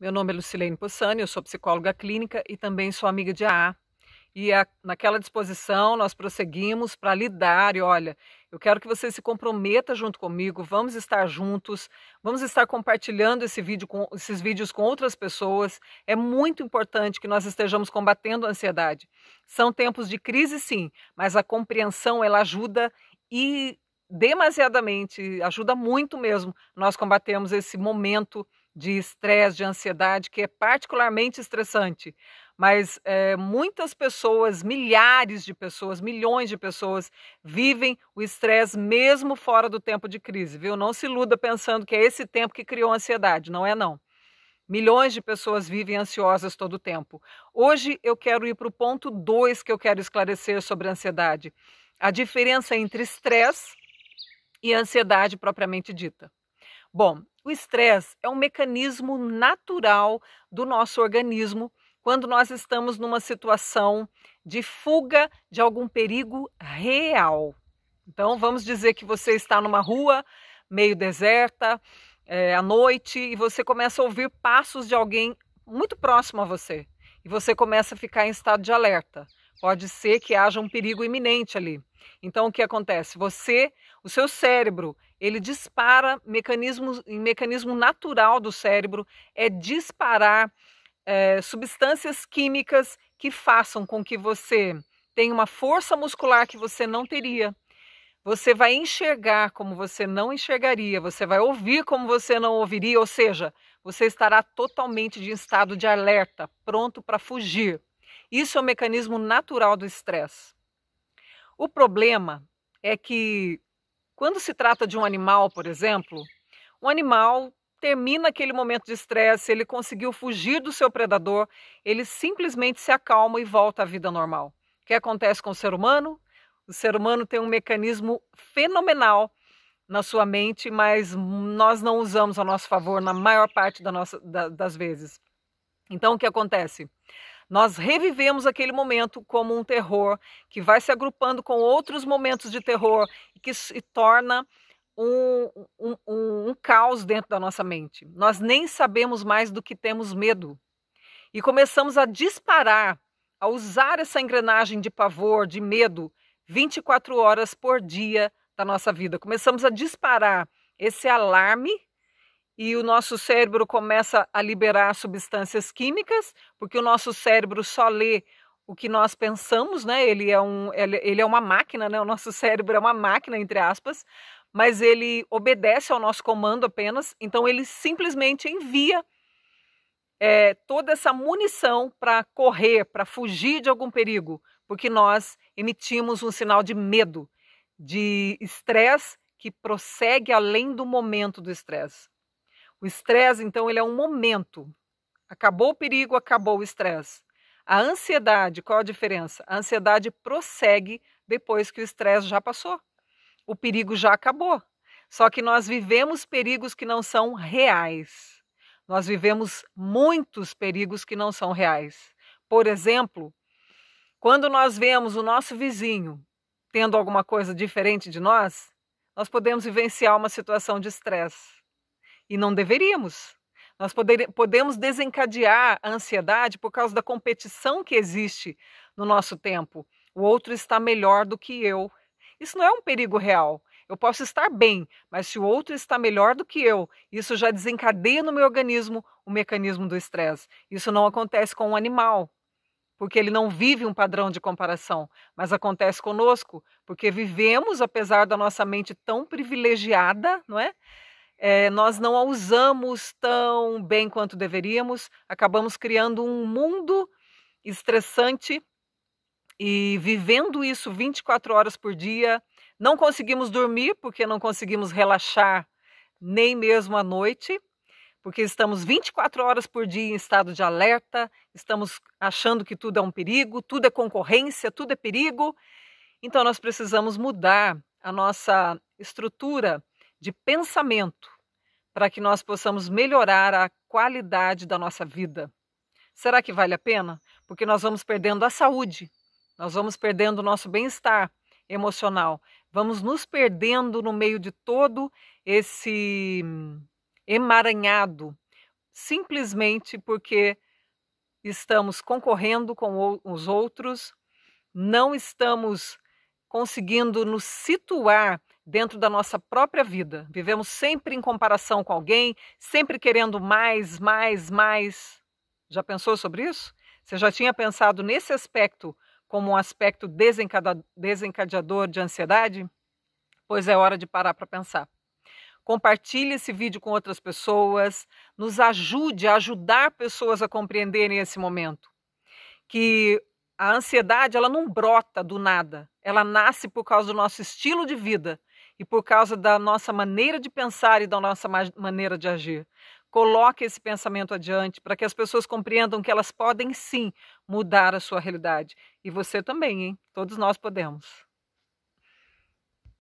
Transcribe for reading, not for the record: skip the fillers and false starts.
Meu nome é Lucilene Possani, eu sou psicóloga clínica e também sou amiga de AA. Naquela disposição nós prosseguimos para lidar e olha, eu quero que você se comprometa junto comigo, vamos estar juntos, vamos estar compartilhando esses vídeos com outras pessoas. É muito importante que nós estejamos combatendo a ansiedade. São tempos de crise sim, mas a compreensão ela ajuda e demasiadamente, ajuda muito mesmo nós combatemos esse momento de estresse, de ansiedade, que é particularmente estressante. Mas muitas pessoas, milhares de pessoas, milhões de pessoas vivem o estresse mesmo fora do tempo de crise, viu? Não se iluda pensando que é esse tempo que criou a ansiedade, não é não. Milhões de pessoas vivem ansiosas todo o tempo. Hoje eu quero ir para o ponto 2 que eu quero esclarecer sobre a ansiedade. A diferença entre estresse e ansiedade propriamente dita. Bom, o estresse é um mecanismo natural do nosso organismo quando nós estamos numa situação de fuga de algum perigo real. Então, vamos dizer que você está numa rua meio deserta, à noite, e você começa a ouvir passos de alguém muito próximo a você. E você começa a ficar em estado de alerta. Pode ser que haja um perigo iminente ali. Então, o que acontece? O seu cérebro, ele dispara mecanismo natural do cérebro é disparar substâncias químicas que façam com que você tenha uma força muscular que você não teria. Você vai enxergar como você não enxergaria, você vai ouvir como você não ouviria, ou seja, você estará totalmente em estado de alerta, pronto para fugir. Isso é o mecanismo natural do estresse. O problema é que, quando se trata de um animal, por exemplo, um animal termina aquele momento de estresse, ele conseguiu fugir do seu predador, ele simplesmente se acalma e volta à vida normal. O que acontece com o ser humano? O ser humano tem um mecanismo fenomenal na sua mente, mas nós não usamos a nosso favor na maior parte das vezes. Então, o que acontece? Nós revivemos aquele momento como um terror que vai se agrupando com outros momentos de terror e que se torna um caos dentro da nossa mente. Nós nem sabemos mais do que temos medo. E começamos a disparar, a usar essa engrenagem de pavor, de medo, 24 horas por dia da nossa vida. Começamos a disparar esse alarme e o nosso cérebro começa a liberar substâncias químicas, porque o nosso cérebro só lê o que nós pensamos, né? Ele é uma máquina, né? O nosso cérebro é uma máquina, entre aspas, mas ele obedece ao nosso comando apenas, então ele simplesmente envia toda essa munição para correr, para fugir de algum perigo, porque nós emitimos um sinal de medo, de estresse que prossegue além do momento do estresse. O estresse, então, ele é um momento. Acabou o perigo, acabou o estresse. A ansiedade, qual a diferença? A ansiedade prossegue depois que o estresse já passou. O perigo já acabou. Só que nós vivemos perigos que não são reais. Nós vivemos muitos perigos que não são reais. Por exemplo, quando nós vemos o nosso vizinho tendo alguma coisa diferente de nós podemos vivenciar uma situação de estresse. E não deveríamos. Nós podemos desencadear a ansiedade por causa da competição que existe no nosso tempo. O outro está melhor do que eu. Isso não é um perigo real. Eu posso estar bem, mas se o outro está melhor do que eu, isso já desencadeia no meu organismo o mecanismo do estresse. Isso não acontece com um animal, porque ele não vive um padrão de comparação, mas acontece conosco, porque vivemos, apesar da nossa mente tão privilegiada, não é? Nós não a usamos tão bem quanto deveríamos, acabamos criando um mundo estressante e vivendo isso 24 horas por dia. Não conseguimos dormir porque não conseguimos relaxar nem mesmo à noite, porque estamos 24 horas por dia em estado de alerta, estamos achando que tudo é um perigo, tudo é concorrência, tudo é perigo. Então nós precisamos mudar a nossa estrutura de pensamento para que nós possamos melhorar a qualidade da nossa vida. Será que vale a pena? Porque nós vamos perdendo a saúde, nós vamos perdendo o nosso bem-estar emocional, vamos nos perdendo no meio de todo esse emaranhado. simplesmente porque estamos concorrendo com os outros, não estamos conseguindo nos situar dentro da nossa própria vida. Vivemos sempre em comparação com alguém, sempre querendo mais, mais, mais. Já pensou sobre isso? Você já tinha pensado nesse aspecto como um aspecto desencadeador de ansiedade? Pois é hora de parar para pensar. Compartilhe esse vídeo com outras pessoas, nos ajude a ajudar pessoas a compreenderem esse momento. Que a ansiedade, ela não brota do nada, ela nasce por causa do nosso estilo de vida e por causa da nossa maneira de pensar e da nossa maneira de agir. Coloque esse pensamento adiante para que as pessoas compreendam que elas podem sim mudar a sua realidade. E você também, hein? Todos nós podemos.